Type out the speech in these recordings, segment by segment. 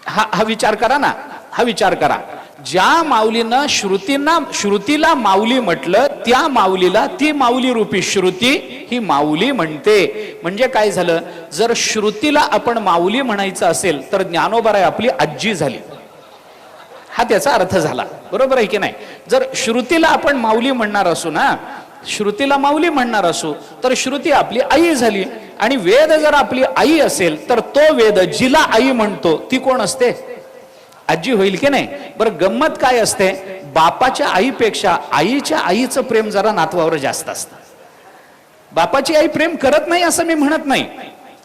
हा विचार करा ना, हा विचार करा. ज्या माऊलीनं श्रुतीला माऊली म्हटलं, त्या माऊलीला ती माऊली रूपी श्रुती ही माऊली म्हणते. म्हणजे काय झालं, जर श्रुतीला आपण माऊली म्हणायचं असेल तर ज्ञानोबाराय आपली आजी झाली, हा त्याचा अर्थ झाला. बरोबर आहे की नाही? जर श्रुतीला आपण माऊली म्हणणार असू ना, श्रुतीला माऊली म्हणणार असू तर श्रुती आपली आई झाली. आणि वेद जर आपली आई असेल तर तो वेद जिला आई म्हणतो ती कोण असते? आजी होईल की नाही? बरं, गंमत काय असते, बापाच्या आईपेक्षा आईच्या आईचं प्रेम जरा नातवावर जास्त असतं. बापाची आई प्रेम करत नाही असं मी म्हणत नाही,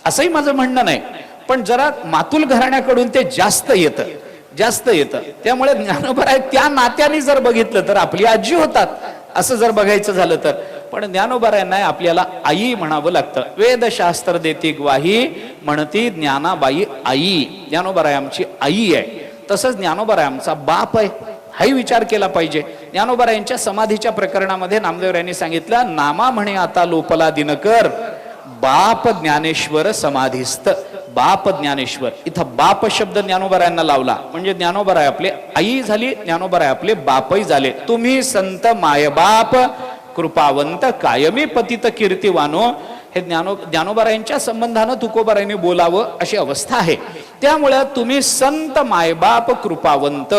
असंही माझं म्हणणं नाही, पण जरा मातुल घराण्याकडून ते जास्त येतं. त्यामुळे ज्ञानोबराय त्या नात्याने जर बघितलं तर आपली आजी होतात, असं जर बघायचं झालं तर. पण ज्ञानोबारायांना आपल्याला आई म्हणावं लागतं. वेदशास्त्र देती ग्वाही म्हणती ज्ञानाबाई आई. ज्ञानोबाराय आमची आई आहे. तसंच ज्ञानोबाराय आमचा बाप आहे, हाही विचार केला पाहिजे. ज्ञानोबारायांच्या समाधीच्या प्रकरणामध्ये नामदेवरायांनी सांगितलं, नामा म्हणे आता लोपला दिनकर, बाप ज्ञानेश्वर समाधीस्थ. बाप ज्ञानेश्वर, इथं बाप शब्द ज्ञानोबारायांना लावला म्हणजे ज्ञानोबाराय आपले आई झाली, ज्ञानोबाराय आपले बापही झाले. तुम्ही संत मायबाप कृपावंत कायमी पतित कीर्तिवानो. हे ज्ञानोबारायांच्या संबंधानं तुकोबारायांनी बोलावं अशी अवस्था आहे. त्यामुळे तुम्ही संत मायबाप कृपावंत,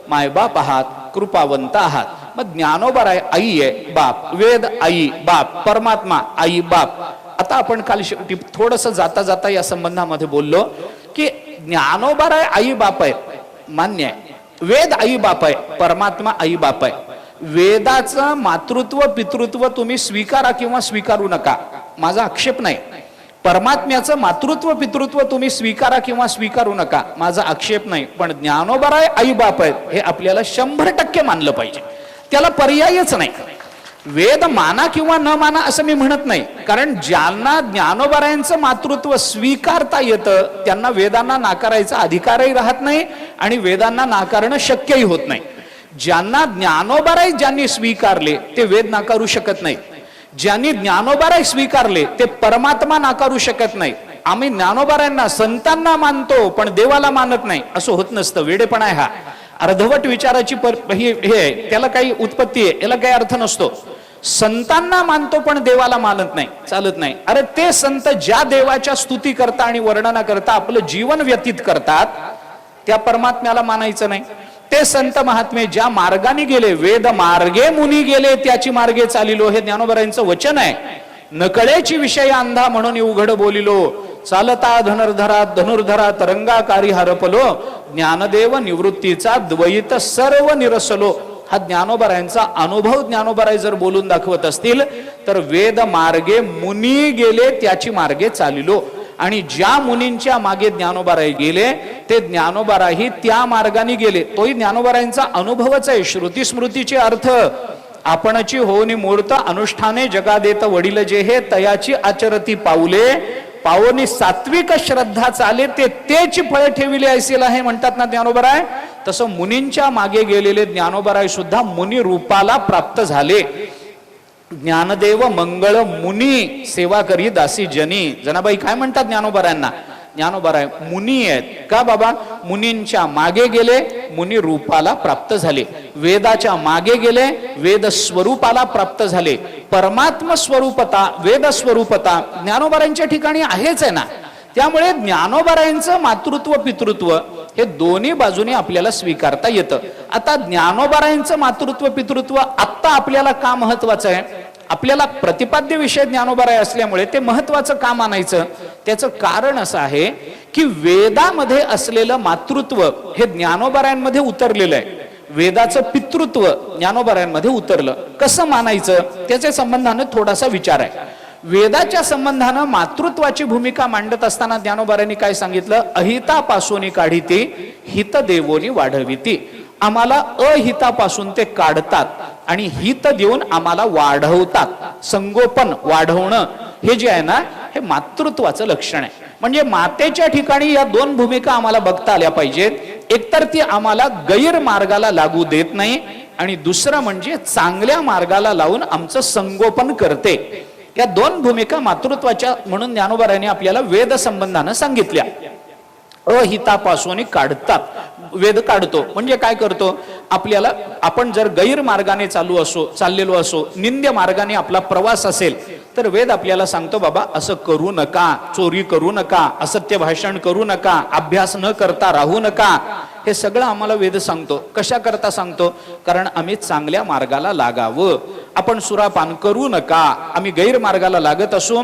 मायबाप आहात, कृपावंत आहात. मग ज्ञानोबाराय आई आहे, बाप. वेद आई, बाप. परमात्मा आई, बाप. आता आपण काल शेवटी थोडस जाता जाता या संबंधामध्ये बोललो की ज्ञानोबाराय आई बाप आहे, मान्य आहे. वेद आई बाप आहे, परमात्मा आई बाप आहे. वेदाचं मातृत्व पितृत्व तुम्ही स्वीकारा किंवा स्वीकारू नका, माझा आक्षेप नाही. परमात्म्याचं मातृत्व पितृत्व तुम्ही स्वीकारा किंवा स्वीकारू नका, माझा आक्षेप नाही. पण ज्ञानोबाराय आई बाप आहेत हे आपल्याला 100% मानलं पाहिजे, त्याला पर्यायच नाही. वेद माना किंवा न माना असं मी म्हणत नाही, कारण ज्यांना ज्ञानोबारायांचं मातृत्व स्वीकारता येतं त्यांना वेदांना नाकारायचा अधिकारही राहत नाही आणि वेदांना नाकारणं शक्यही होत नाही. ज्यांना ज्ञानोबाराय ज्यांनी स्वीकारले ते वेद नाकारू शकत नाही, ज्यांनी ज्ञानोबाराय स्वीकारले ते परमात्मा नाकारू शकत नाही. आम्ही ज्ञानोबारायांना संतांना मानतो पण देवाला मानत नाही असं होत नसतं, वेडेपणा आहे हा. अर्धवट विचाराची हे त्याला काही उत्पत्ती आहे, याला काही अर्थ नसतो. संतांना मानतो पण देवाला मानत नाही, चालत नाही. अरे ते संत ज्या देवाच्या स्तुती करता आणि वर्णना करता आपलं जीवन व्यतीत करतात त्या परमात्म्याला मानायचं नाही. ते संत महात्मे ज्या मार्गाने गेले, वेद मार्गे मुनी गेले त्याची मार्गे चालिलो, हे ज्ञानोबारायांचं वचन आहे. नकळेची विषय अंधा म्हणून उघड बोलिलो, चालता धनुर्धरा तरंगाकारी हरपलो, ज्ञानदेव निवृत्तीचा द्वैत सर्व निरसलो. हा ज्ञानोबारायांचा अनुभव ज्ञानोबाराय जर बोलून दाखवत असतील तर वेद मार्गे मुनी गेले त्याची मार्गे चालिलो. आणि ज्या मुनींच्या मागे ज्ञानोबाराय गेले ते ज्ञानोबाराही त्या मार्गाने गेले, तोही ज्ञानोबारायांचा अनुभवच आहे. श्रुती स्मृतीचे अर्थ आपणची होनी मूर्त अनुष्ठाने जगा देत वडील जे हे तयाची आचरती पाऊले, पावोनी सात्विक श्रद्धा चाले ते तेच फळ ठेविले ऐसेल आहे म्हणतात ना ज्ञानोबाराय. तसं मुनींच्या मागे गेलेले ज्ञानोबाराय सुद्धा मुनी रूपाला प्राप्त झाले. ज्ञानदेव मंगळ मुनी सेवा करी दासी जनी. जनाबाई काय म्हणतात ज्ञानोबारायांना? ज्ञानोबाराय मुनी आहेत का बाबा? मुनींच्या मागे गेले, मुनी रूपाला प्राप्त झाले. वेदाच्या मागे गेले, वेद स्वरूपाला प्राप्त झाले. परमात्म स्वरूपता, वेद स्वरूपता ज्ञानोबारायांच्या ठिकाणी आहेच आहे ना. त्यामुळे ज्ञानोबारायांचं मातृत्व पितृत्व हे दोन्ही बाजूने आपल्याला स्वीकारता येतं. आता ज्ञानोबारायांचं मातृत्व पितृत्व आत्ता आपल्याला का महत्वाचं आहे? आपल्याला प्रतिपाद्य विषय ज्ञानोबाराय असल्यामुळे ते महत्वाचं का मानायचं? त्याचं कारण असं आहे की वेदामध्ये असलेलं मातृत्व हे ज्ञानोबारायांमध्ये उतरलेलं आहे, वेदाचं पितृत्व ज्ञानोबारायांमध्ये उतरलं. कसं मानायचं त्याच्या संबंधाने थोडासा विचार आहे. वेदाच्या संबंधानं मातृत्वाची भूमिका मांडत असताना ज्ञानोबारायांनी काय सांगितलं? अहितापासून काढिती, हित देवोनी वाढविती. आम्हाला अहितापासून ते काढतात आणि हित देऊन आम्हाला वाढवतात. संगोपन, वाढवणं हे जे आहे ना हे मातृत्वाचं लक्षण आहे. म्हणजे मातेच्या ठिकाणी या दोन भूमिका आम्हाला बघता आल्या पाहिजेत. एकतर ती आम्हाला गैर मार्गाला लागू देत नाही आणि दुसरं म्हणजे चांगल्या मार्गाला लावून आमचं संगोपन करते. या दोन भूमिका मातृत्वाच्या म्हणून ज्ञानोबारायांनी आपल्याला वेद संबंधानं सांगितल्या. अहितापासून काढतात. वेद काढतो म्हणजे काय करतो, आपल्याला आपण जर गैरमार्गाने चाललेलो असो, निंद्य मार्गाने आपला प्रवास असेल, तर वेद आपल्याला सांगतो बाबा असं करू नका, चोरी करू नका, असत्य भाषण करू नका, अभ्यास न करता राहू नका. हे सगळं आम्हाला वेद सांगतो. कशा करता सांगतो? कारण आम्ही चांगल्या मार्गाला लागावं. आपण सुरापान करू नका. आम्ही गैरमार्गाला लागत असू,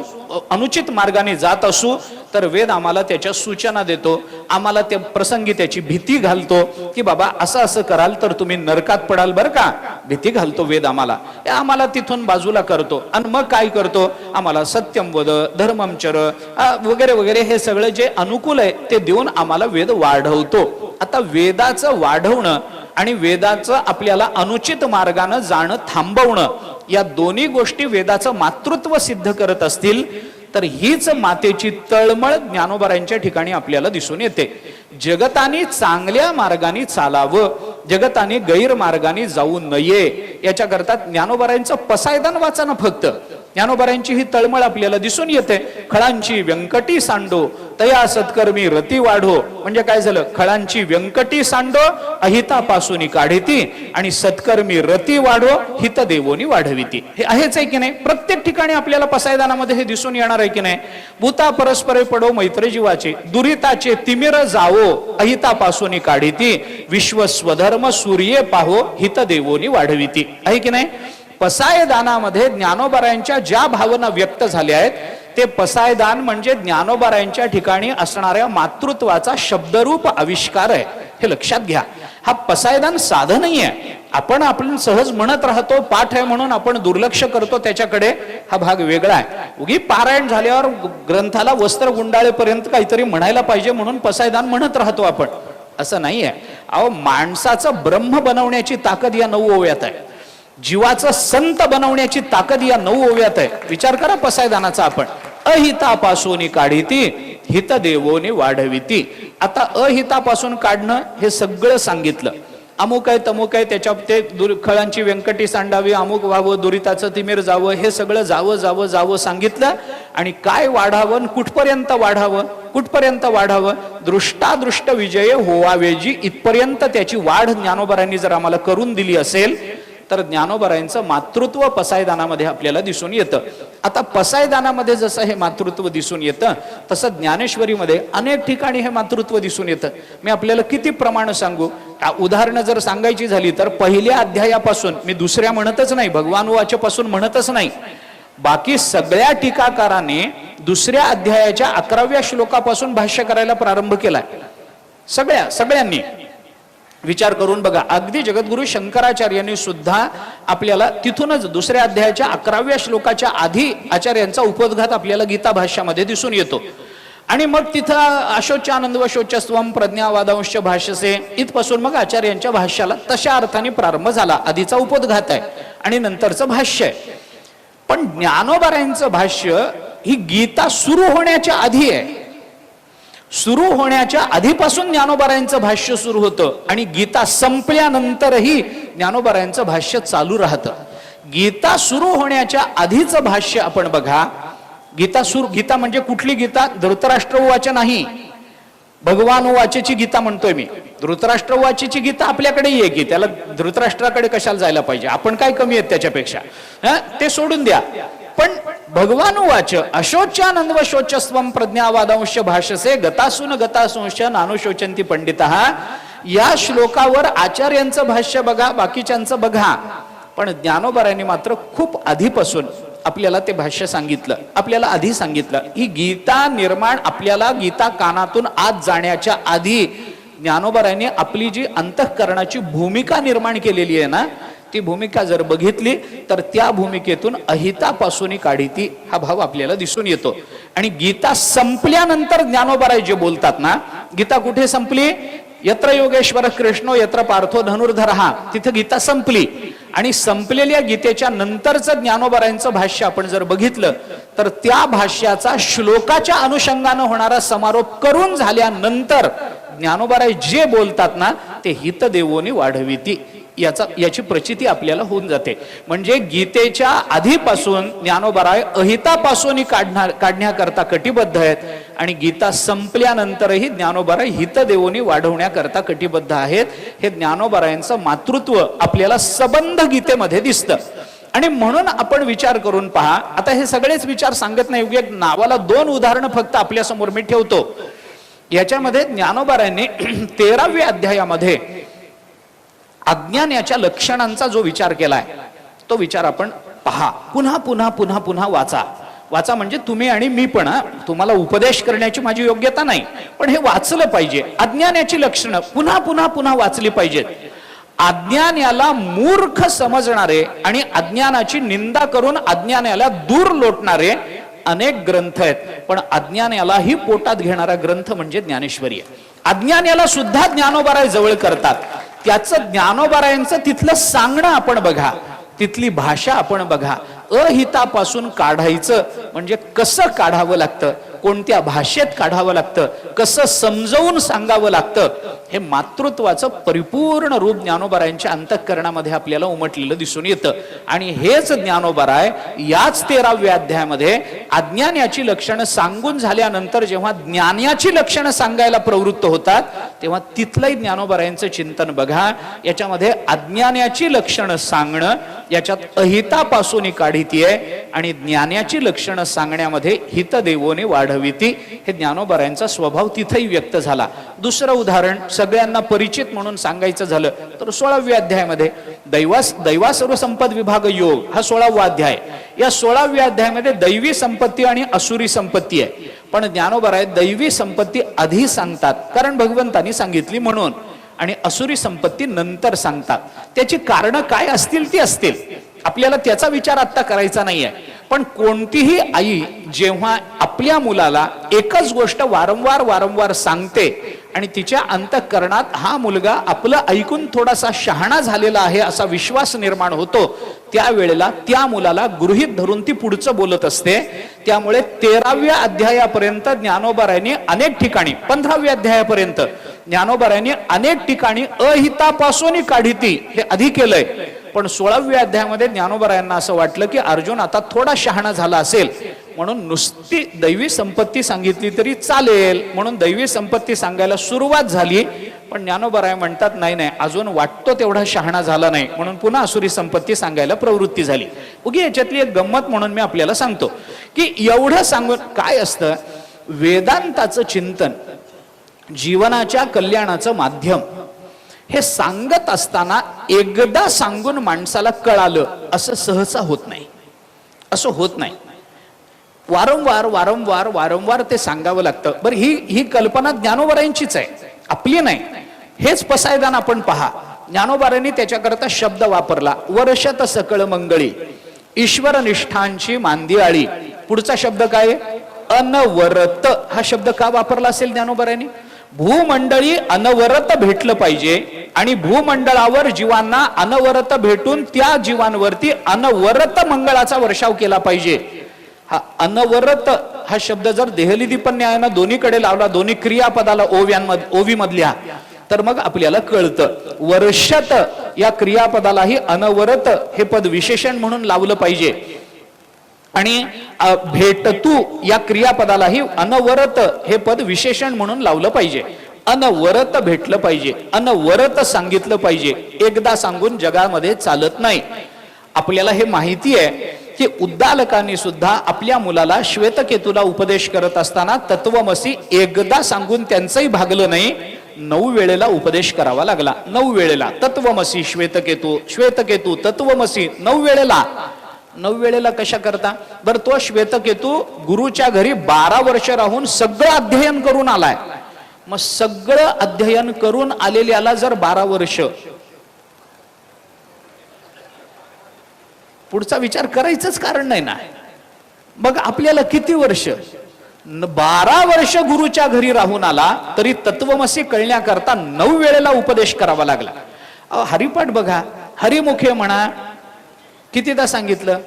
अनुचित मार्गाने जात असू, तर वेद आम्हाला त्याच्या सूचना देतो. आम्हाला त्या प्रसंगी त्याची भीती घालतो की बाबा असं असं कराल तर तुम्ही नरकात पडाल बरं का. भीती घालतो वेद आम्हाला. आम्हाला तिथून बाजूला करतो. आणि मग काय करतो, आम्हाला सत्यम वद, धर्मम चर वगैरे वगैरे हे सगळं जे अनुकूल आहे ते देऊन आम्हाला वेद वाढवतो. आता वेदाचं वाढवणं आणि वेदाचं आपल्याला अनुचित मार्गानं जाणं थांबवणं, या दोन्ही गोष्टी वेदाचं मातृत्व सिद्ध करत असतील तर हीच मातेची तळमळ ज्ञानोबारांच्या ठिकाणी आपल्याला दिसून येते. जगताने चांगल्या मार्गाने चालावं, जगताने गैरमार्गाने जाऊ नये, याच्याकरता ज्ञानोबारांचं पसायदान वाचा ना फक्त. ज्ञानोबारांची ही तळमळ आपल्याला दिसून येते. खळांची व्यंकटी सांडो तया सत्कर्मी रती वाढो. म्हणजे काय झालं, खळांची व्यंकटी सांडो अहितापासून काढिती आणि सत्कर्मी रती वाढो हित देवोनी वाढविती. हे आहेच आहे की नाही? प्रत्येक ठिकाणी आपल्याला पसायदानामध्ये हे दिसून येणार आहे की नाही? भूता परस्परे पडो मैत्र जीवाचे, दुरिताचे तिमिर जावो अहितापासून काढिती, विश्व स्वधर्म सूर्ये पाहो हित देवोनी वाढविती. आहे की नाही? पसायदानामध्ये ज्ञानोबारायांच्या ज्या भावना व्यक्त झाल्या आहेत ते पसायदान म्हणजे ज्ञानोबारायांच्या ठिकाणी असणाऱ्या मातृत्वाचा शब्दरूप आविष्कार आहे. हे लक्षात घ्या. हा पसायदान साधं नाही आहे. आपण सहज म्हणत राहतो, पाठ आहे म्हणून आपण दुर्लक्ष करतो त्याच्याकडे. हा भाग वेगळा आहे. उगी पारायण झाल्यावर ग्रंथाला वस्त्र गुंडाळेपर्यंत काहीतरी म्हणायला पाहिजे म्हणून पसायदान म्हणत राहतो आपण. असं नाही आहे. अहो, माणसाचं ब्रह्म बनवण्याची ताकद या 9 ओव्यात आहे. जीवाचं संत बनवण्याची ताकद या 9 ओव्यात आहे. विचार करा पसायदानाचा आपण. अहितापासून काढिती हित देवोनी वाढविती. आता अहितापासून काढणं हे सगळं सांगितलं. अमुक आहे तमुक आहे, त्याच्या ते खळांची व्यंकटी सांडावी, अमुक व्हावं, दुरिताचं तिमिर जावं, हे सगळं जावं जावं जावं सांगितलं. आणि काय वाढावं, कुठपर्यंत वाढावं, कुठपर्यंत वाढावं, दृष्टादृष्ट विजय होवावेजी इथपर्यंत त्याची वाढ ज्ञानोबारांनी जर आम्हाला करून दिली असेल तर ज्ञानोबारांचं मातृत्व पसायदानामध्ये आपल्याला दिसून येतं. आता पसायदानामध्ये जसं हे मातृत्व दिसून येतं तसं ज्ञानेश्वरीमध्ये अनेक ठिकाणी हे मातृत्व दिसून येतं. मी आपल्याला किती प्रमाण सांगू. उदाहरणं जर सांगायची झाली तर पहिल्या अध्यायापासून, मी दुसऱ्या म्हणतच नाही, भगवान वाचपासून म्हणतच नाही, बाकी सगळ्या टीकाकारांनी दुसऱ्या अध्यायाच्या 11व्या श्लोकापासून भाष्य करायला प्रारंभ केलाय. सगळ्यांनी विचार करून बघा. अगदी जगद्गुरु शंकराचार्यांनी सुद्धा आपल्याला तिथूनच दुसऱ्या अध्यायाच्या 11व्या श्लोकाच्या आधी आचार्यांचा उपोद्घात आपल्याला गीता भाष्यामध्ये दिसून येतो. आणि मग तिथं अशोच्यानंद व शोचस्वम प्रज्ञावादांश भाष्यसे इथपासून मग आचार्यांच्या भाष्याला तशा अर्थाने प्रारंभ झाला. आधीचा उपोद्घात आहे आणि नंतरचं भाष्य आहे. पण ज्ञानोबारायांचं भाष्य ही गीता सुरू होण्याच्या आधी आहे. सुरू होण्याच्या आधीपासून ज्ञानोबारायांचं भाष्य सुरू होतं आणि गीता संपल्यानंतरही ज्ञानोबारायांचं भाष्य चालू राहतं. गीता सुरू होण्याच्या आधीचं भाष्य आपण बघा. गीता म्हणजे कुठली गीता? धृतराष्ट्र उवाच नाही, भगवान उवाचेची गीता म्हणतोय मी. धृतराष्ट्र उवाचेची गीता आपल्याकडेही आहे की, त्याला धृतराष्ट्राकडे कशाला जायला पाहिजे? आपण काय कमी आहेत त्याच्यापेक्षा? ते सोडून द्या. पण भगवान उवाच अशोच्यानंद व शोचस्वम प्रज्ञावादांश भाष्यसे गतासून गतासूंश नानुशोचंती पंडितः, या श्लोकावर आचार्यांचं भाष्य बघा, बाकीच्यांचं बघा. पण ज्ञानोबारायांनी मात्र खूप आधीपासून आपल्याला ते भाष्य सांगितलं. आपल्याला आधी सांगितलं ही गीता निर्माण, आपल्याला गीता कानातून आत जाण्याच्या आधी ज्ञानोबारायांनी आपली जी अंतःकरणाची भूमिका निर्माण केलेली आहे ना, ती भूमिका जर बघितली तर त्या भूमिकेतून अहितापासून काढिती हा भाव आपल्याला दिसून येतो. आणि गीता संपल्यानंतर ज्ञानोबाराय जे बोलतात ना, गीता कुठे संपली? यत्र योगेश्वर कृष्णो यत्र पार्थो धनुर्धरहा, तिथं गीता संपली. आणि संपलेल्या गीतेच्या नंतरचं ज्ञानोबारायांचं भाष्य आपण जर बघितलं तर त्या भाष्याचा श्लोकाच्या अनुषंगानं होणारा समारोप करून झाल्यानंतर ज्ञानोबाराय जे बोलतात ना ते हित देवोनी वाढविती याची प्रचिती आपल्याला होऊन जाते. म्हणजे गीतेच्या आधीपासून ज्ञानोबाराय अहितापासून काढण्याकरता कटिबद्ध आहेत आणि गीता संपल्यानंतरही ज्ञानोबाराय हित देवोनी वाढवण्याकरता कटिबद्ध आहेत. हे ज्ञानोबारायांचं मातृत्व आपल्याला सबंध गीतेमध्ये दिसतं. आणि म्हणून आपण विचार करून पहा. आता हे सगळेच विचार सांगत नाही, एक नावाला 2 उदाहरणं फक्त आपल्या समोर मी ठेवतो. याच्यामध्ये ज्ञानोबारायांनी 13व्या अध्यायामध्ये अज्ञानाच्या लक्षणांचा जो विचार केलाय तो विचार आपण पहा. पुन्हा पुन्हा पुन्हा पुन्हा वाचा म्हणजे तुम्ही आणि मी पण. तुम्हाला उपदेश करण्याची माझी योग्यता नाही, पण हे वाचलं पाहिजे. अज्ञानाची लक्षणं पुन्हा पुन्हा पुन्हा वाचली पाहिजेत. अज्ञानाला मूर्ख समजणारे आणि अज्ञानाची निंदा करून अज्ञानाला दूर लोटणारे अनेक ग्रंथ आहेत, पण अज्ञानालाही पोटात घेणारा ग्रंथ म्हणजे ज्ञानेश्वरी आहे. अज्ञानाला सुद्धा ज्ञानोबाराय जवळ करतात. त्याचं ज्ञानोबारायांचं तिथलं सांगणं आपण बघा, तिथली भाषा आपण बघा. अहितापासून काढायचं म्हणजे कसं काढावं लागतं, कोणत्या भाषेत काढावं लागतं, कसं समजवून सांगावं लागतं, हे मातृत्वाचं परिपूर्ण रूप ज्ञानोबारायांच्या अंतःकरणामध्ये आपल्याला उमटलेलं दिसून येतं. आणि हेच ज्ञानोबाराय याच 13व्या अध्यायामध्ये अज्ञानाची लक्षणं सांगून झाल्यानंतर जेव्हा ज्ञानाची लक्षणं सांगायला प्रवृत्त होतात, तेव्हा तिथलंही ज्ञानोबारायांचं चिंतन बघा. याच्यामध्ये अज्ञानाची लक्षणं सांगणं, याच्यात अहितापासून काढीतीये आणि ज्ञानाची लक्षणं सांगण्यामध्ये हितदेवोने वाढविती. हे ज्ञानोबारायांचा स्वभाव तिथेही व्यक्त झाला. दुसरं उदाहरण सगळ्यांना परिचित म्हणून सांगायचं झालं तर 16व्या अध्यायामध्ये दैवासुर संपद विभाग योग हा 16वा अध्याय. या 16व्या अध्यायामध्ये दैवी संपत्ती आणि असुरी संपत्ती आहे. पण ज्ञानोबाराय दैवी संपत्ती आधी सांगतात, कारण भगवंतांनी सांगितली म्हणून, आणि असुरी संपत्ती नंतर सांगतात. त्याची कारणं काय असतील ती असतील, आपल्याला त्याचा विचार आता करायचा नाहीये. पण कोणतीही आई जेव्हा आपल्या मुलाला एकच गोष्ट वारंवार वारंवार सांगते आणि तिच्या अंतःकरणात हा मुलगा आपलं ऐकून थोडासा शहाणा झालेला आहे असा विश्वास निर्माण होतो, त्यावेळेला त्या मुलाला गृहीत धरून ती पुढचं बोलत असते. त्यामुळे 13व्या अध्यायापर्यंत ज्ञानोबारायांनी अनेक ठिकाणी, 15व्या अध्यायापर्यंत ज्ञानोबारायांनी अनेक ठिकाणी अहितापासून काढीती हे आधी केलंय. पण 16व्या अध्यायामध्ये ज्ञानोबारायांना असं वाटलं की अर्जुन आता थोडा शहाणा झाला असेल, म्हणून नुसती दैवी संपत्ती सांगितली तरी चालेल म्हणून दैवी संपत्ती सांगायला सुरुवात झाली. पण ज्ञानोबाराय म्हणतात नाही, अजून वाटतो तेवढा शहाणा झाला नाही, म्हणून पुन्हा असुरी संपत्ती सांगायला प्रवृत्ती झाली. उगी याच्यातली एक गंमत म्हणून मी आपल्याला सांगतो की एवढं सांगून काय असतं, वेदांताचं चिंतन जीवनाच्या कल्याणाचं माध्यम हे सांगत असताना एकदा सांगून माणसाला कळालं असं सहसा होत नाही. असं होत नाही. वारंवार वारंवार वारंवार ते सांगावं लागतं. बरं, ही कल्पना ज्ञानोबारायांचीच आहे, आपली नाही. हेच पसायदान आपण पहा. ज्ञानोबारायांनी त्याच्याकरता शब्द वापरला, वर्षत सकळ मंगळी ईश्वर निष्ठांची मांदियाळी. पुढचा शब्द काय, अनवरत. हा शब्द का वापरला असेल ज्ञानोबारायांनी? भूमंडळी अनवरत भेटलं पाहिजे आणि भूमंडळावर जीवांना अनवरत भेटून त्या जीवांवरती अनवरत मंगळाचा वर्षाव केला पाहिजे. हा अनवरत हा शब्द जर देहली दीपन न्यायानं दोन्हीकडे लावला, दोन्ही क्रियापदाला ओवी मधल्या, तर मग आपल्याला कळतं वर्षत या क्रियापदालाही अनवरत हे पद विशेषण म्हणून लावलं पाहिजे आणि भेटतू या क्रियापदालाही अनवरत हे पद विशेषण म्हणून लावलं पाहिजे. अनवरत भेटलं पाहिजे, अनवरत सांगितलं पाहिजे. एकदा सांगून जगामध्ये चालत नाही. आपल्याला हे माहिती आहे की उद्दालकांनी सुद्धा आपल्या मुलाला श्वेतकेतूला उपदेश करत असताना तत्वमसी एकदा सांगून त्यांचंही भागलं नाही, 9 वेळेला उपदेश करावा लागला. 9 वेळेला तत्वमसी श्वेतकेतू, श्वेतकेतू तत्वमसी 9 वेळेला. 9 वेळेला कशा करता? बरं, तो श्वेतकेतू गुरुच्या घरी 12 वर्ष राहून सगळं अध्ययन करून आलाय. मग सगळं अध्ययन करून आलेल्याला जर 12 वर्ष, पुढचा विचार करायचंच कारण नाही ना. मग आपल्याला किती वर्ष? 12 वर्ष गुरुच्या घरी राहून आला तरी तत्वमसी कळण्याकरता 9 वेळेला उपदेश करावा लागला. हरिपाठ बघा, हरिमुखे म्हणा, कितीदा सांगितलं?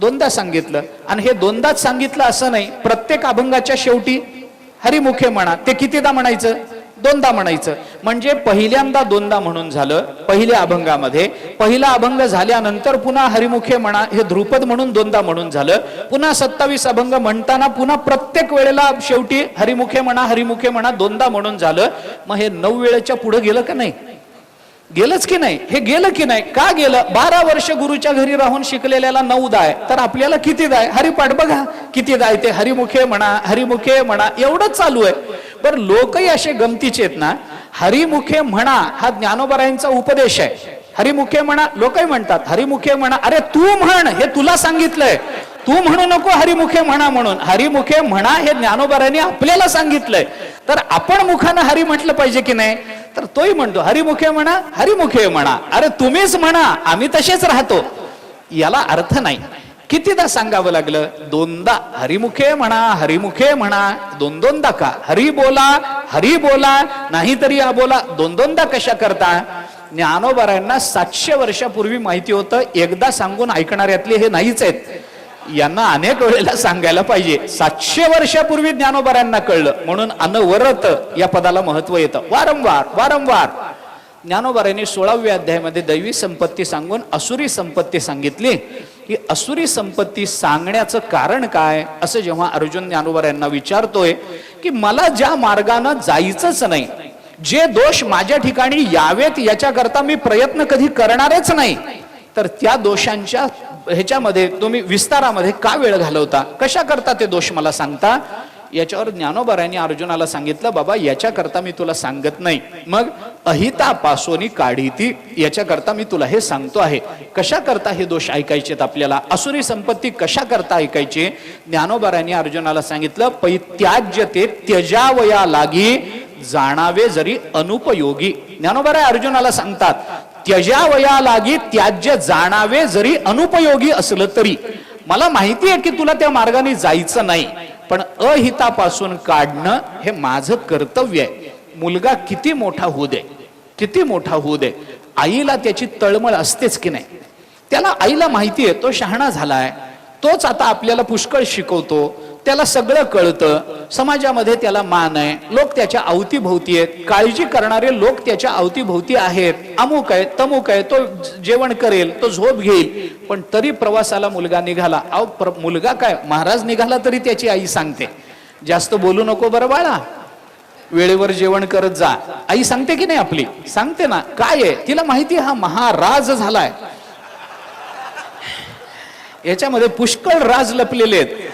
2दा सांगितलं. आणि हे 2दाच सांगितलं असं नाही, प्रत्येक अभंगाच्या शेवटी हरिमुखे म्हणा, ते कितीदा म्हणायचं? दोनदा म्हणायचं. म्हणजे पहिल्यांदा दोनदा म्हणून झालं पहिल्या अभंगामध्ये. पहिला अभंग झाल्यानंतर पुन्हा हरिमुखे म्हणा हे ध्रुपद म्हणून दोनदा म्हणून झालं. पुन्हा 27 अभंग म्हणताना पुन्हा प्रत्येक वेळेला शेवटी हरिमुखे म्हणा दोनदा म्हणून झालं. मग हे 9 वेळेच्या पुढे गेलं का नाही? गेलंच की नाही? हे गेलं की नाही? का गेलं? 12 वर्ष गुरुच्या घरी राहून शिकलेल्याला 9 दाय, तर आपल्याला किती दाय? हरिपाठ बघा किती दाय ते. हरिमुखे म्हणा एवढंच चालू आहे. बरं, लोकही असे गमतीचे आहेत ना. हरिमुखे म्हणा हा ज्ञानोबरायांचा उपदेश आहे. हरिमुखे म्हणा लोकही म्हणतात, हरिमुखे म्हणा. अरे तू म्हण, हे तुला सांगितलंय. तू म्हणू नको हरिमुखे म्हणा म्हणून. हरिमुखे म्हणा हे ज्ञानोबरांनी आपल्याला सांगितलंय. तर आपण मुखानं हरी म्हटलं पाहिजे की नाही? तर तोही म्हणतो हरिमुखे म्हणा. अरे तुम्हीच म्हणा, आम्ही तसेच राहतो. याला अर्थ नाही. कितीदा सांगावं लागलं? दोनदा. हरिमुखे म्हणा दोनदा का? हरी बोला नाहीतरी बोला दोनदा कशा करता? ज्ञानोबरांना 700 वर्षापूर्वी माहिती होतं. एकदा सांगून ऐकणाऱ्यातले हे नाहीच आहेत. यांना अनेक वेळेला सांगायला पाहिजे. 700 वर्षापूर्वी ज्ञानोबरांना कळलं. म्हणून अनवरत या पदाला महत्व येतं. वारंवार ज्ञानोबरांनी 16व्या अध्यायामध्ये दैवी संपत्ती सांगून असुरी संपत्ती सांगितली. की असुरी संपत्ती सांगण्याचं कारण काय असं जेव्हा अर्जुन ज्ञानोबरांना विचारतोय की मला ज्या मार्गाने जायचंच नाही, जे दोष माझ्या ठिकाणी यावेत याच्याकरता मी प्रयत्न कधी करणारच नाही, तर त्या दोषांच्या ह्याच्यामध्ये तुम्ही विस्तारामध्ये का वेळ घालवता? कशा करता ते दोष मला सांगता? याच्यावर ज्ञानोबरांनी अर्जुनाला सांगितलं, बाबा याच्याकरता मी तुला सांगत नाही. मग अहितापासोनी काढीती याच्याकरता मी तुला हे सांगतो आहे. कशा करता हे दोष ऐकायचेत आपल्याला? असुरी संपत्ती कशा करता ऐकायची? ज्ञानोबरांनी अर्जुनाला सांगितलं, पैत्याज्य ते त्यजावया लागी जाणावे जरी अनुपयोगी. ज्ञानोबराय अर्जुनाला सांगतात, त्यजावया लागी त्याज्य जाणावे जरी अनुपयोगी असलं तरी मला माहिती आहे की तुला त्या मार्गाने जायचं नाही, पण अहितापासून काढणं हे माझं कर्तव्य आहे. मुलगा किती मोठा होऊ दे, आईला त्याची तळमळ असतेच की नाही? त्याला आईला माहिती आहे तो शहाणा झालाय, तोच आता आपल्याला पुष्कळ शिकवतो, त्याला सगळं कळतं, समाजामध्ये त्याला मान आहे, लोक त्याच्या अवतीभोवती आहेत, काळजी करणारे लोक त्याच्या अवतीभोवती आहेत, अमुक आहे तमुक आहे, तो जेवण करेल, तो झोप घेईल. पण तरी प्रवासाला मुलगा निघाला. मुलगा काय, महाराज निघाला तरी त्याची आई सांगते, जास्त बोलू नको बरं बाळा, वेळेवर जेवण करत जा. आई सांगते की नाही? आपली सांगते ना. काय आहे तिला माहिती, हा महाराज झालाय, याच्यामध्ये पुष्कळ राज लपलेले आहेत.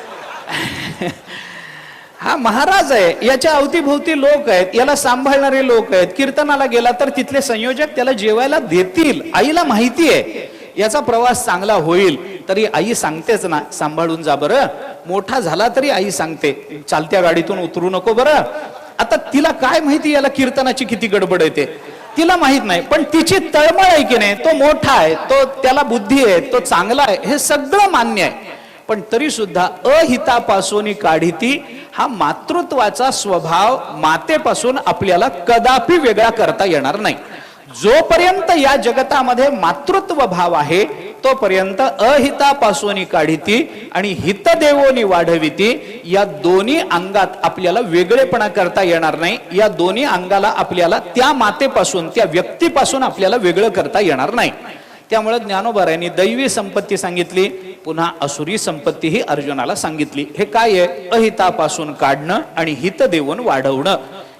हा महाराज आहे, याच्या अवतीभोवती लोक आहेत, याला सांभाळणारे लोक आहेत. कीर्तनाला गेला तर तिथले संयोजक त्याला जेवायला देतील. आईला माहिती आहे याचा प्रवास चांगला होईल, तरी आई सांगतेच ना, सांभाळून जा बरं. मोठा झाला तरी आई सांगते, चालत्या गाडीतून उतरू नको बरं. आता तिला काय माहिती याला कीर्तनाची किती गडबड येते, तिला माहित नाही. पण तिची तळमळ आहे की नाही, तो मोठा आहे, तो त्याला बुद्धी आहे, तो चांगला आहे, हे सगळं मान्य आहे. पण तरी सुद्धा अहितापासून काढीती हा मातृत्वाचा स्वभाव मातेपासून आपल्याला कदापि वेगळा करता येणार नाही. जोपर्यंत या जगतामध्ये मातृत्व भाव आहे तोपर्यंत अहितापासून काढीती आणि हितदेवोनी वाढविती या दोन्ही अंगात आपल्याला वेगळेपणा करता येणार नाही. या दोन्ही अंगाला आपल्याला त्या मातेपासून, त्या व्यक्तीपासून आपल्याला वेगळं करता येणार नाही. त्यामुळे ज्ञानोबरांनी दैवी संपत्ती सांगितली, पुन्हा असुरी संपत्ती ही अर्जुनाला सांगितली. हे काय आहे? अहितापासून काढणं आणि हित देऊन वाढवणं,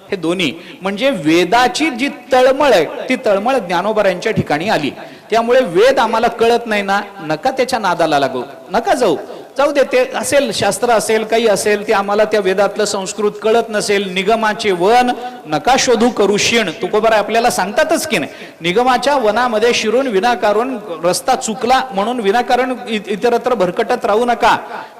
हे दोन्ही. म्हणजे वेदाची जी तळमळ आहे ती तळमळ ज्ञानोबरांच्या ठिकाणी आली. त्यामुळे वेद आम्हाला कळत नाही ना, नका त्याच्या नादाला लागू, नका जाऊ दे. ते असेल, शास्त्र असेल, काही असेल, ते आम्हाला त्या वेदातलं संस्कृत कळत नसेल, निगमाचे वन नका शोधू करू शिण, तुकोबार आपल्याला सांगतातच की नाही. निगमाच्या वनामध्ये शिरून विनाकारण रस्ता चुकला म्हणून विनाकारण इतरत्र भरकटत राहू नका.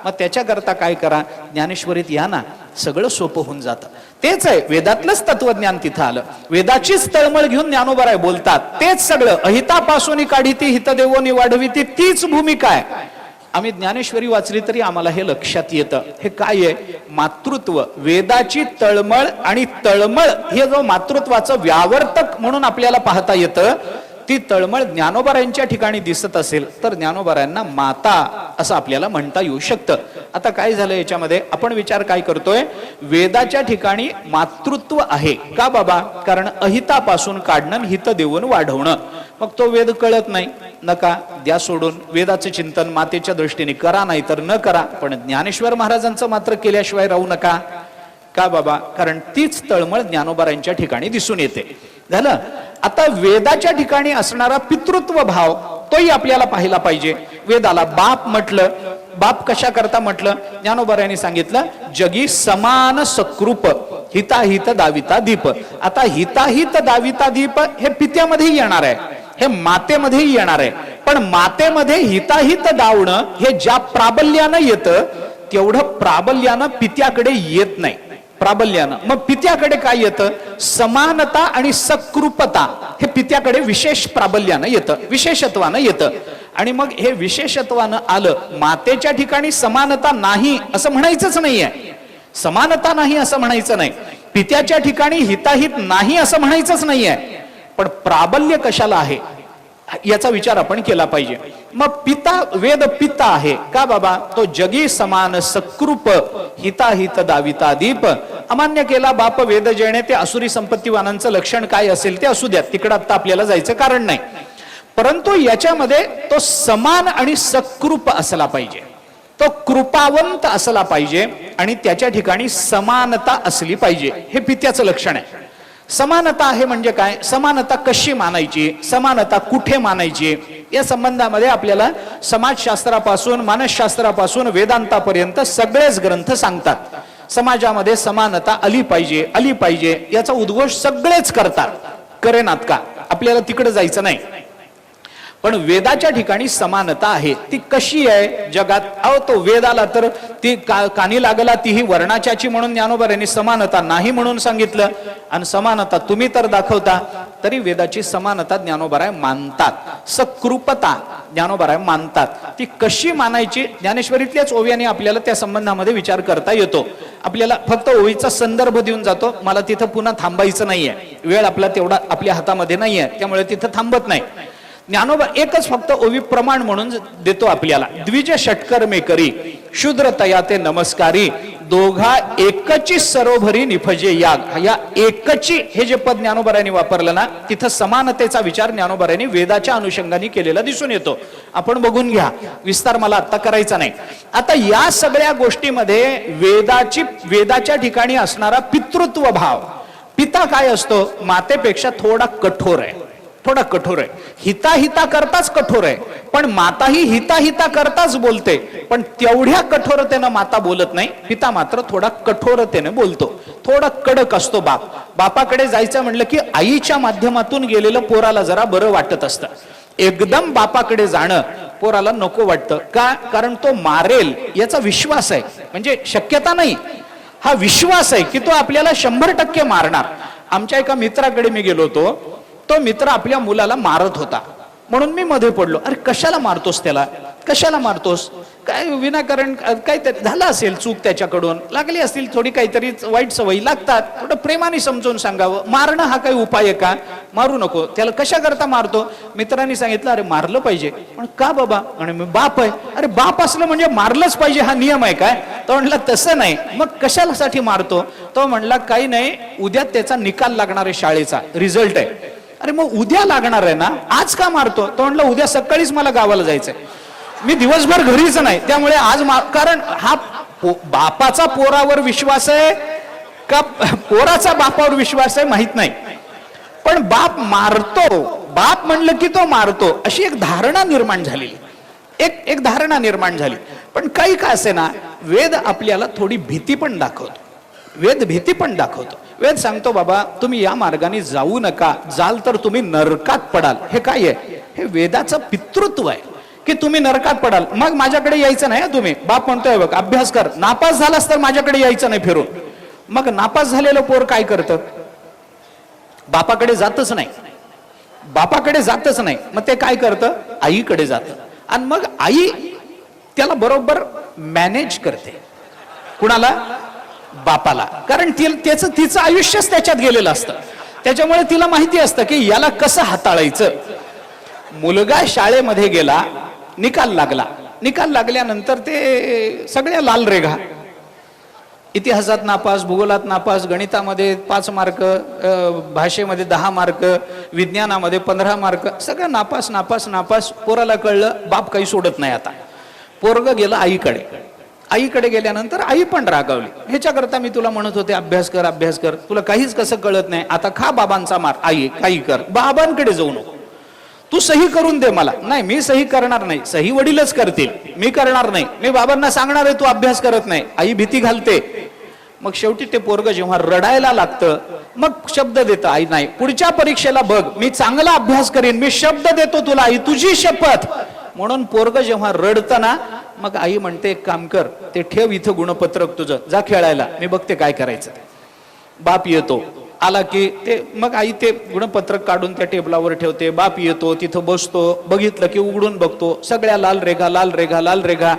मग त्याच्याकरता काय करा, ज्ञानेश्वरीत या ना, सगळं सोपं होऊन जातं. तेच आहे, वेदातलंच तत्वज्ञान तिथं आलं. वेदाचीच तळमळ घेऊन ज्ञानोबराय बोलतात, तेच सगळं. अहितापासून काढीती हितदेवोनी वाढविती, तीच भूमिका आहे. आम्ही ज्ञानेश्वरी वाचली तरी आम्हाला हे लक्षात येतं. हे काय आहे? मातृत्व, वेदाची तळमळ. आणि तळमळ हे जो मातृत्वाचं व्यावर्तक म्हणून आपल्याला पाहता येतं, ती तळमळ ज्ञानोबारायांच्या ठिकाणी दिसत असेल तर ज्ञानोबारायांना माता असं आपल्याला म्हणता येऊ शकतं. आता काय झालं याच्यामध्ये, आपण विचार काय करतोय, वेदाच्या ठिकाणी मातृत्व आहे का बाबा, कारण अहितापासून काढणं हित देऊन वाढवणं. मग तो वेद कळत नाही, नका द्या सोडून, वेदाचं चिंतन मातेच्या दृष्टीने करा, नाही तर न करा, पण ज्ञानेश्वर महाराजांचं मात्र केल्याशिवाय राहू नका. का बाबा, कारण तीच तळमळ ज्ञानोबारांच्या ठिकाणी दिसून येते. झालं. आता वेदाच्या ठिकाणी असणारा पितृत्व भाव तोही आपल्याला पाहिला पाहिजे. वेदाला बाप म्हटलं, बाप कशा करता म्हटलं, ज्ञानोबारांनी सांगितलं जगी समान सकृप हिताहित दाविता दीप. आता हिताहित दाविता दीप हे पित्यामध्येही येणार आहे, हे मातेमध्येही येणार आहे, पण मातेमध्ये हिताहित दावणं हे ज्या प्राबल्यानं येतं तेवढं प्राबल्यानं पित्याकडे येत नाही. प्राबल्यानं मग पित्याकडे काय येतं, समानता आणि सकृपता हे पित्याकडे विशेष प्राबल्यानं येतं, विशेषत्वानं येतं. आणि मग हे विशेषत्वानं आलं, मातेच्या ठिकाणी समानता नाही असं म्हणायचंच नाहीये, समानता नाही असं म्हणायचं नाही, पित्याच्या ठिकाणी हिताहित नाही असं म्हणायचंच नाहीये, पण प्राबल्य कशाला आहे याचा विचार आपण केला पाहिजे. मग पिता, वेद पिता आहे का बाबा, तो जगी समान सकृप हिताहित दाविता दीप. अमान्य केला बाप वेद जेणे, ते असुरी संपत्तीवानांचं लक्षण काय असेल ते असू द्या, तिकडं आता आपल्याला जायचं कारण नाही, परंतु याच्यामध्ये तो समान आणि सकृप असला पाहिजे, तो कृपावंत असला पाहिजे आणि त्याच्या ठिकाणी समानता असली पाहिजे. हे पित्याचं लक्षण आहे. समानता आहे म्हणजे काय, समानता कशी मानायची, समानता कुठे मानायची, या संबंधामध्ये आपल्याला समाजशास्त्रापासून मानसशास्त्रापासून वेदांतापर्यंत सगळेच ग्रंथ सांगतात. समाजामध्ये समानता आली पाहिजे, आली पाहिजे याचा उद्घोष सगळेच करतात, करेनात का, आपल्याला तिकडे जायचं नाही. पण वेदाच्या ठिकाणी समानता आहे, ती कशी आहे जगात, अहो तो वेदाला तर ती कानी लागला तीही वर्णाच्याची म्हणून ज्ञानोबारांनी समानता नाही म्हणून सांगितलं, आणि समानता तुम्ही तर दाखवता, तरी वेदाची समानता ज्ञानोबाराय मानतात, सकृपता ज्ञानोबाराय मानतात. ती कशी मानायची, ज्ञानेश्वरीतल्याच ओव्याने आपल्याला त्या संबंधामध्ये विचार करता येतो. आपल्याला फक्त ओवीचा संदर्भ देऊन जातो, मला तिथं पुन्हा थांबायचं नाहीये, वेळ आपला तेवढा आपल्या हातामध्ये नाहीये, त्यामुळे तिथं थांबत नाही. ज्ञानोबा एकच फक्त ओवी प्रमाण म्हणून देतो आपल्याला, द्विज षटकर मेकरी शूद्र तया ते नमस्कारी दोघा एकची सरोभरी निफजे याग. या एकची हे जे पद ज्ञानोबारांनी वापरलं ना, तिथं समानतेचा विचार ज्ञानोबारांनी वेदाच्या अनुषंगाने केलेला दिसून येतो. आपण बघून घ्या, विस्तार मला आता करायचा नाही. आता या सगळ्या गोष्टीमध्ये वेदाच्या ठिकाणी असणारा पितृत्व भाव, पिता काय असतो, मातेपेक्षा थोडा कठोर आहे, थोडा कठोर आहे, हिताहिता करताच कठोर आहे, पण माताही हिताहिता करताच बोलते, पण तेवढ्या कठोरतेनं माता बोलत नाही, पिता मात्र थोडा कठोरतेने बोलतो, थोडा कडक असतो. बापाकडे जायचं म्हणलं की आईच्या माध्यमातून गेलेलं पोराला जरा बरं वाटत असतं, एकदम बापाकडे जाणं पोराला नको वाटतं. का, कारण तो मारेल याचा विश्वास आहे, म्हणजे शक्यता नाही, हा विश्वास आहे की तो आपल्याला 100% मारणार. आमच्या एका मित्राकडे मी गेलो होतो, तो मित्र आपल्या मुलाला मारत होता, म्हणून मी मध्ये पडलो, अरे कशाला मारतोस त्याला, कशाला मारतोस, काय विनाकारण काहीतरी झालं असेल, चूक त्याच्याकडून लागली असतील, थोडी काहीतरी वाईट सवयी लागतात, थोडं प्रेमाने समजून सांगावं, मारणं हा काही उपाय आहे का, मारू नको, त्याला कशा करता मारतो. मित्रांनी सांगितलं अरे मारलं पाहिजे, पण का बाबा, आणि मी बाप आहे, अरे बाप असलं म्हणजे मारलंच पाहिजे हा नियम आहे काय, तो म्हणला तसं नाही, मग कशासाठी मारतो, तो म्हणला काही नाही, उद्या त्याचा निकाल लागणार आहे, शाळेचा रिझल्ट आहे. अरे मग उद्या लागणार आहे ना, आज का मारतो, तो म्हणला उद्या सकाळीच मला गावाला जायचंय, मी दिवसभर घरीच नाही, त्यामुळे आज कारण हा बापाचा पोरावर विश्वास आहे का पोराचा बापावर विश्वास आहे माहित नाही, पण बाप मारतो, बाप म्हणलं की तो मारतो, अशी एक धारणा निर्माण झालेली, एक धारणा निर्माण झाली. पण काही का असे ना, वेद आपल्याला थोडी भीती पण दाखवतो, वेद भीती पण दाखवतो. वेद सांगतो बाबा तुम्ही या मार्गाने जाऊ नका, जाल तर तुम्ही नरकात पडाल. हे काय आहे, हे वेदाचं पितृत्व आहे की तुम्ही नरकात पडाल. मग माझ्याकडे यायचं नाही, तुम्ही बाप म्हणतोय बघ अभ्यास कर, नापास झालास तर माझ्याकडे यायचं नाही फिरून. मग नापास झालेलं पोर काय करतं, बापाकडे जातच नाही, बापाकडे जातच नाही, मग ते काय करतं, आईकडे जातं, आणि मग आई त्याला बरोबर मॅनेज करते. कुणाला, बापाला, कारण तिचं आयुष्यच त्याच्यात गेलेलं असतं, त्याच्यामुळे तिला माहिती असतं की याला कसं हाताळायचं. मुलगा शाळेमध्ये गेला, निकाल लागला. निकाल लागल्यानंतर ते सगळ्या लाल रेघा, इतिहासात नापास, भूगोलात नापास, गणितामध्ये 5 मार्क, भाषेमध्ये 10 मार्क, विज्ञानामध्ये 15 मार्क, सगळं नापास नापास नापास. पोराला कळलं बाप काही सोडत नाही आता. पोरग गेलं आईकडे. आईकडे गेल्यानंतर आई पण रागावली. ह्याच्याकरता मी तुला म्हणत होते अभ्यास कर अभ्यास कर, तुला काहीच कसं कळत नाही, आता खा बाबांचा मार. आई काही कर, बाबांकडे जाऊ नको, तू सही करून दे मला. नाही मी सही करणार नाही, सही वडीलच करतील, मी करणार नाही, मी बाबांना सांगणार आहे तू अभ्यास करत नाही. आई भीती घालते. मग शेवटी ते पोरग जेव्हा रडायला लागतं मग शब्द देतं, आई नाही पुढच्या परीक्षेला बघ मी चांगला अभ्यास करीन, मी शब्द देतो तुला आई, तुझी शपथ. म्हणून पोरग जेव्हा रडतं ना मग आई म्हणते एक काम कर, ते ठेव इथं गुणपत्रक तुझं, जा खेळायला, मी बघते काय करायचं. बाप येतो, आला की ते मग आई ते गुणपत्रक काढून त्या टेबलावर ठेवते. बाप येतो, तिथं बसतो, बघितलं की उघडून बघतो, सगळ्या लाल रेघा लाल रेघा लाल रेघा.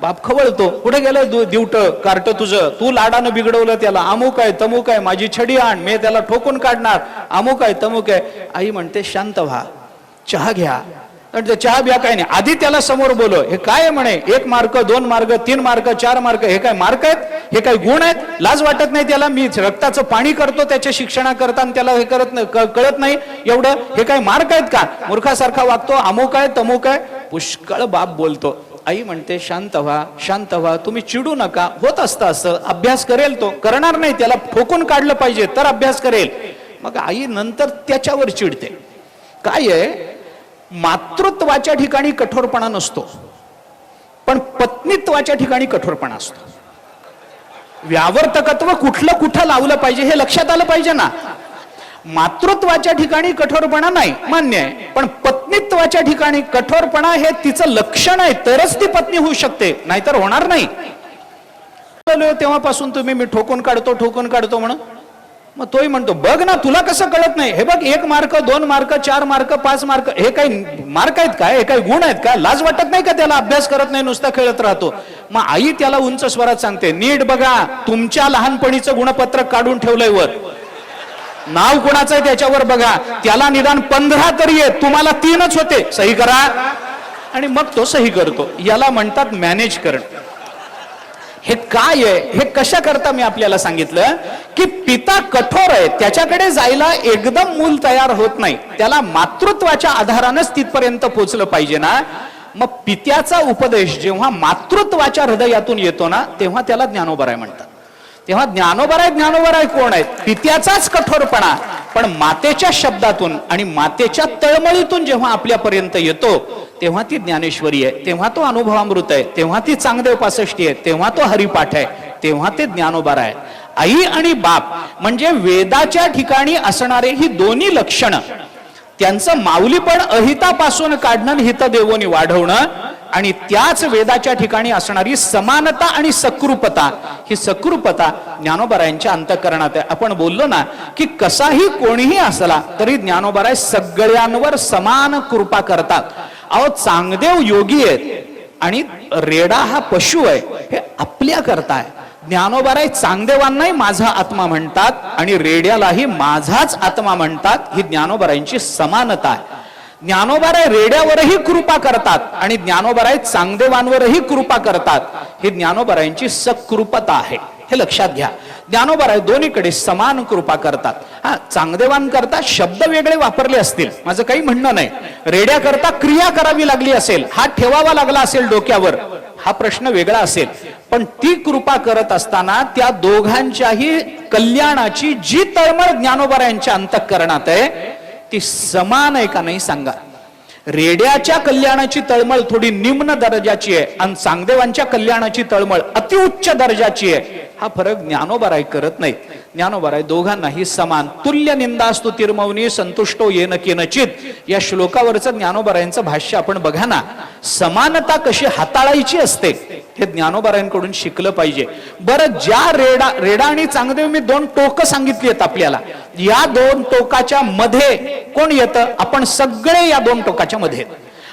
बाप खवळतो, कुठे गेलं दिवट कार्ट तुझं, तू लाडानं बिघडवलं त्याला, अमुक आहे तमुक आहे, माझी छडी आण, मी त्याला ठोकून काढणार, अमुक आहे तमुक आहे. आई म्हणते शांत व्हा, चहा घ्या. चहा ब्या काय नाही, आधी त्याला समोर बोलो, हे काय म्हणे 1 मार्क 2 मार्क 3 मार्क 4 मार्क, हे काय मार्क आहेत, हे काय गुण आहेत, लाज वाटत नाही त्याला, मी रक्ताचं पाणी करतो त्याच्या शिक्षणाकरता आणि त्याला हे कळत नाही एवढं, हे काय मार्क आहेत का, मूर्खासारखा वागतो, अमुक आहे तमुक आहे. पुष्कळ बाप बोलतो. आई म्हणते शांत व्हा शांत व्हा, तुम्ही चिडू नका, होत असतं असं, अभ्यास करेल तो, करणार नाही, त्याला ठोकून काढलं पाहिजे तर अभ्यास करेल. मग आई नंतर त्याच्यावर चिडते. काय आहे, मातृत्वाच्या ठिकाणी कठोरपणा नसतो, पण पत्नीत्वाच्या ठिकाणी कठोरपणा असतो. व्यावर्तकत्व कुठलं कुठं लावलं पाहिजे हे लक्षात आलं पाहिजे ना. मातृत्वाच्या ठिकाणी कठोरपणा नाही मान्य आहे, पण पत्नीत्वाच्या ठिकाणी कठोरपणा हे तिचं लक्षण आहे, तरच ती पत्नी होऊ शकते, नाहीतर होणार नाही. तेव्हापासून तुम्ही मी ठोकून काढतो म्हणून. मग तोही म्हणतो बघ ना तुला कसं कळत नाही, हे बघ 1 मार्क 2 मार्क 4 मार्क 5 मार्क, हे काही मार्क आहेत का, हे काही गुण आहेत का, लाज वाटत नाही का, त्याला अभ्यास करत नाही नुसता खेळत राहतो. मग आई त्याला उंच स्वरात सांगते, नीट बघा, तुमच्या लहानपणीचं गुणपत्रक काढून ठेवलंय वर, नाव कोणाचं आहे त्याच्यावर बघा, त्याला निदान 15 तरी आहे, तुम्हाला 3च होते, सही करा. आणि मग तो सही करतो. याला म्हणतात मॅनेज करणं. हे काय आहे, हे कशा करता मी आपल्याला सांगितलं की पिता कठोर आहे, त्याच्याकडे जायला एकदम मूल तयार होत नाही, त्याला मातृत्वाच्या आधारानंच तिथपर्यंत पोहोचलं पाहिजे ना. मग पित्याचा उपदेश जेव्हा मातृत्वाच्या हृदयातून येतो ना तेव्हा त्याला ज्ञानोबराय म्हणतात. तेव्हा ज्ञानोबराय कोण आहेत, पित्याचाच कठोरपणा, पण मातेच्या शब्दातून आणि मातेच्या तळमळीतून जेव्हा आपल्यापर्यंत येतो तेव्हा ती ज्ञानेश्वरी आहे, तेव्हा तो अनुभवामृत आहे, तेव्हा ती चांगदेव 65 आहे, तेव्हा तो हरिपाठ आहे, तेव्हा ते ज्ञानोबराय आहे. आई आणि बाप म्हणजे वेदाच्या ठिकाणी असणारे ही दोन्ही लक्षणं, त्यांचं माऊलीपण अहितापासून काढणं, हित देवोनी वाढवणं, आणि त्याच वेदाच्या ठिकाणी असणारी समानता आणि सकृपता, ही सकृपता ज्ञानोबरायांच्या अंतःकरणात आहे. आपण बोललो ना की कसाही कोणीही असला तरी ज्ञानोबराय सगळ्यांवर समान कृपा करतात. अहो चांगदेव योगी आहेत आणि रेडा हा पशु आहे, हे आपल्या करता आहे. ज्ञानोबराय चांगदेवांनाही माझा आत्मा म्हणतात आणि रेड्यालाही माझाच आत्मा म्हणतात, ही ज्ञानोबरायांची समानता आहे. ज्ञानोबराय रेड्यावरही कृपा करतात आणि ज्ञानोबराय चांगदेवांवरही कृपा करतात, ही ज्ञानोबरायांची सकृपता आहे, हे लक्षात घ्या. ज्ञानोबराय दोन्हीकडे समान कृपा करतात. हा चांगदेवांकरता शब्द वेगळे वापरले असतील, माझं काही म्हणणं नाही, रेड्याकरता क्रिया करावी लागली असेल, हात ठेवावा लागला असेल डोक्यावर, हा प्रश्न वेगळा असेल, पण ती कृपा करत असताना त्या दोघांच्याही कल्याणाची जी तळमळ ज्ञानोबरायांच्या अंतःकरणात आहे ती समान आहे का नाही सांगा. रेड्याच्या कल्याणाची तळमळ थोडी निम्न दर्जाची आहे आणि चांगदेवांच्या कल्याणाची तळमळ अतिउच्च दर्जाची आहे. हा फरक ज्ञानोबराय करत नाही. ज्ञानोबराय दोघांनाही समान. तुल्य निंदास्तु तिर्मौनी संतुष्टो येन केनचित, या श्लोकावरचं ज्ञानोबरायांचं भाष्य आपण बघा ना. समानता कशी हाताळायची असते हे ज्ञानोबरायांकडून शिकलं पाहिजे. बरं, ज्या रेडा आणि चांगदेव मी 2 टोकं सांगितली आहेत आपल्याला, या 2 टोकाच्या मध्ये कोण येतं, आपण सगळे या 2 टोकाच्या मध्ये,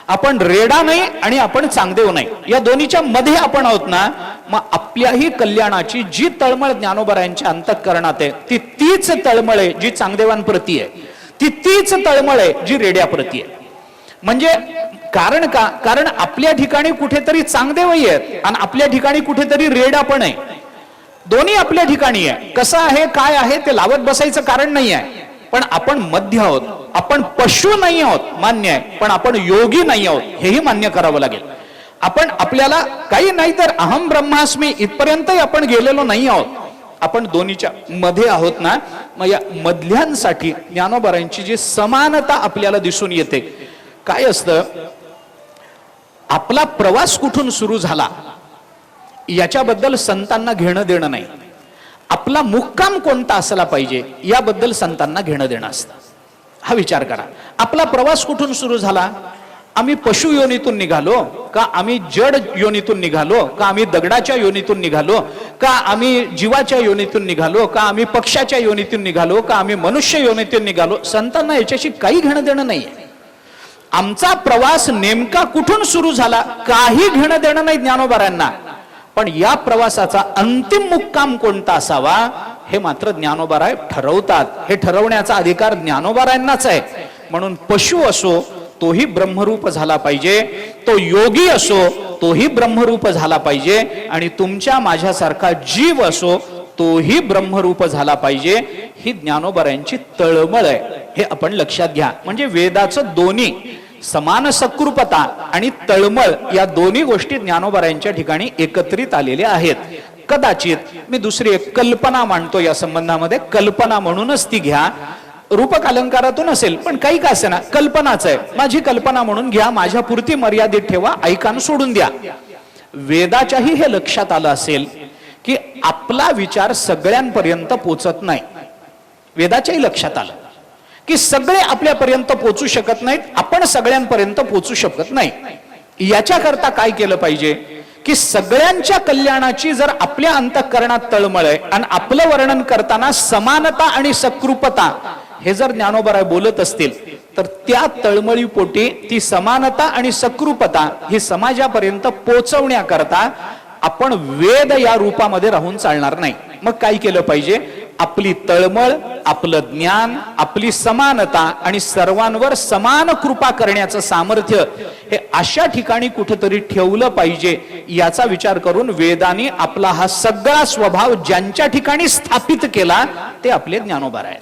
आपण रेडा नाही आणि आपण चांगदेव नाही, या दोन्हीच्या मध्ये आपण आहोत ना. मग आपल्याही कल्याणाची जी तळमळ ज्ञानोबरायांच्या अंतःकरणात आहे ती तीच तळमळ आहे जी चांगदेवांप्रती आहे, ती तीच तळमळ आहे जी रेड्याप्रती आहे. म्हणजे कारण का? कारण आपल्या ठिकाणी कुठेतरी चांगदेवही आहेत आणि आपल्या ठिकाणी कुठेतरी रेडा पण आहे. दोन्ही आपल्या ठिकाणी आहे. कसं आहे काय आहे ते लावत बसायचं कारण नाही आहे. पण आपण मध्य आहोत, आपण पशु नाही आहोत मान्य आहे, पण आपण योगी नाही आहोत हेही मान्य करावं लागेल. आपण आपल्याला काही नाही तर अहम ब्रह्मास्मी इथपर्यंतही आपण गेलेलो नाही आहोत. आपण दोन्हीच्या मध्ये आहोत ना. मग या मधल्यांसाठी ज्ञानोबारांची जी समानता आपल्याला दिसून येते. काय असतं, आपला प्रवास कुठून सुरू झाला याच्याबद्दल संतांना घेणं देणं नाही. आपला मुक्काम कोणता असला पाहिजे याबद्दल संतांना घेणं देणं असतं. हा विचार करा, आपला प्रवास कुठून सुरू झाला? आम्ही पशु योनीतून निघालो का, आम्ही जड योनीतून निघालो का, आम्ही दगडाच्या योनीतून निघालो का, आम्ही जीवाच्या योनीतून निघालो का, आम्ही पक्षाच्या योनीतून निघालो का, आम्ही मनुष्य योनीतून निघालो, संतांना याच्याशी काही घेणं देणं नाहीये. आमचा प्रवास नेमका कुठून सुरू झाला काही घेणं देणं नाही ज्ञानोबारांना. पण या प्रवासाचा अंतिम मुक्काम कोणता असावा हे मात्र ज्ञानोबाराय ठरवतात. हे ठरवण्याचा अधिकार ज्ञानोबारांनाच आहे. म्हणून पशु असो तोही ब्रह्मरूप झाला पाहिजे, तो योगी असो तोही ब्रह्मरूप झाला पाहिजे, आणि तुमच्या माझ्यासारखा जीव असो तोही ब्रह्मरूप झाला पाहिजे. ही ज्ञानोबारांची तळमळ आहे. हे आपण लक्षात घ्या. म्हणजे वेदाचं दोन्ही समान सकृपता आणि तळमळ या दोन्ही गोष्टी ज्ञानोबारांच्या ठिकाणी एकत्रित आलेल्या आहेत. कदाचित मी दुसरी एक कल्पना मांडतो या संबंधामध्ये. कल्पना म्हणूनच ती घ्या, रूपक अलंकारातून असेल पण काही का असे ना, कल्पनाच आहे. माझी कल्पना म्हणून घ्या, माझ्या पुरती मर्यादित ठेवा, ऐकान सोडून द्या. वेदाच्याही हे लक्षात आलं असेल की आपला विचार सगळ्यांपर्यंत पोचत नाही. वेदाच्याही लक्षात आलं की सगळे आपल्यापर्यंत पोचू शकत नाहीत, आपण सगळ्यांपर्यंत पोचू शकत नाही. याच्याकरता काय केलं पाहिजे की सगळ्यांच्या कल्याणाची जर आपल्या अंतःकरणात तळमळ आहे आणि आपलं वर्णन करताना समानता आणि सकृपता हे जर ज्ञानोबराय बोलत असतील तर त्या तळमळीपोटी ती समानता आणि सकृपता ही समाजापर्यंत पोचवण्याकरता आपण वेद या रूपामध्ये राहून चालणार नाही. मग काय केलं पाहिजे? आपली तळमळ, आपलं ज्ञान, आपली समानता आणि सर्वांवर समान कृपा करण्याचं सामर्थ्य हे अशा ठिकाणी कुठेतरी ठेवलं पाहिजे. याचा विचार करून वेदांनी आपला हा सगळा स्वभाव ज्यांच्या ठिकाणी स्थापित केला ते आपले ज्ञानोबा आहेत.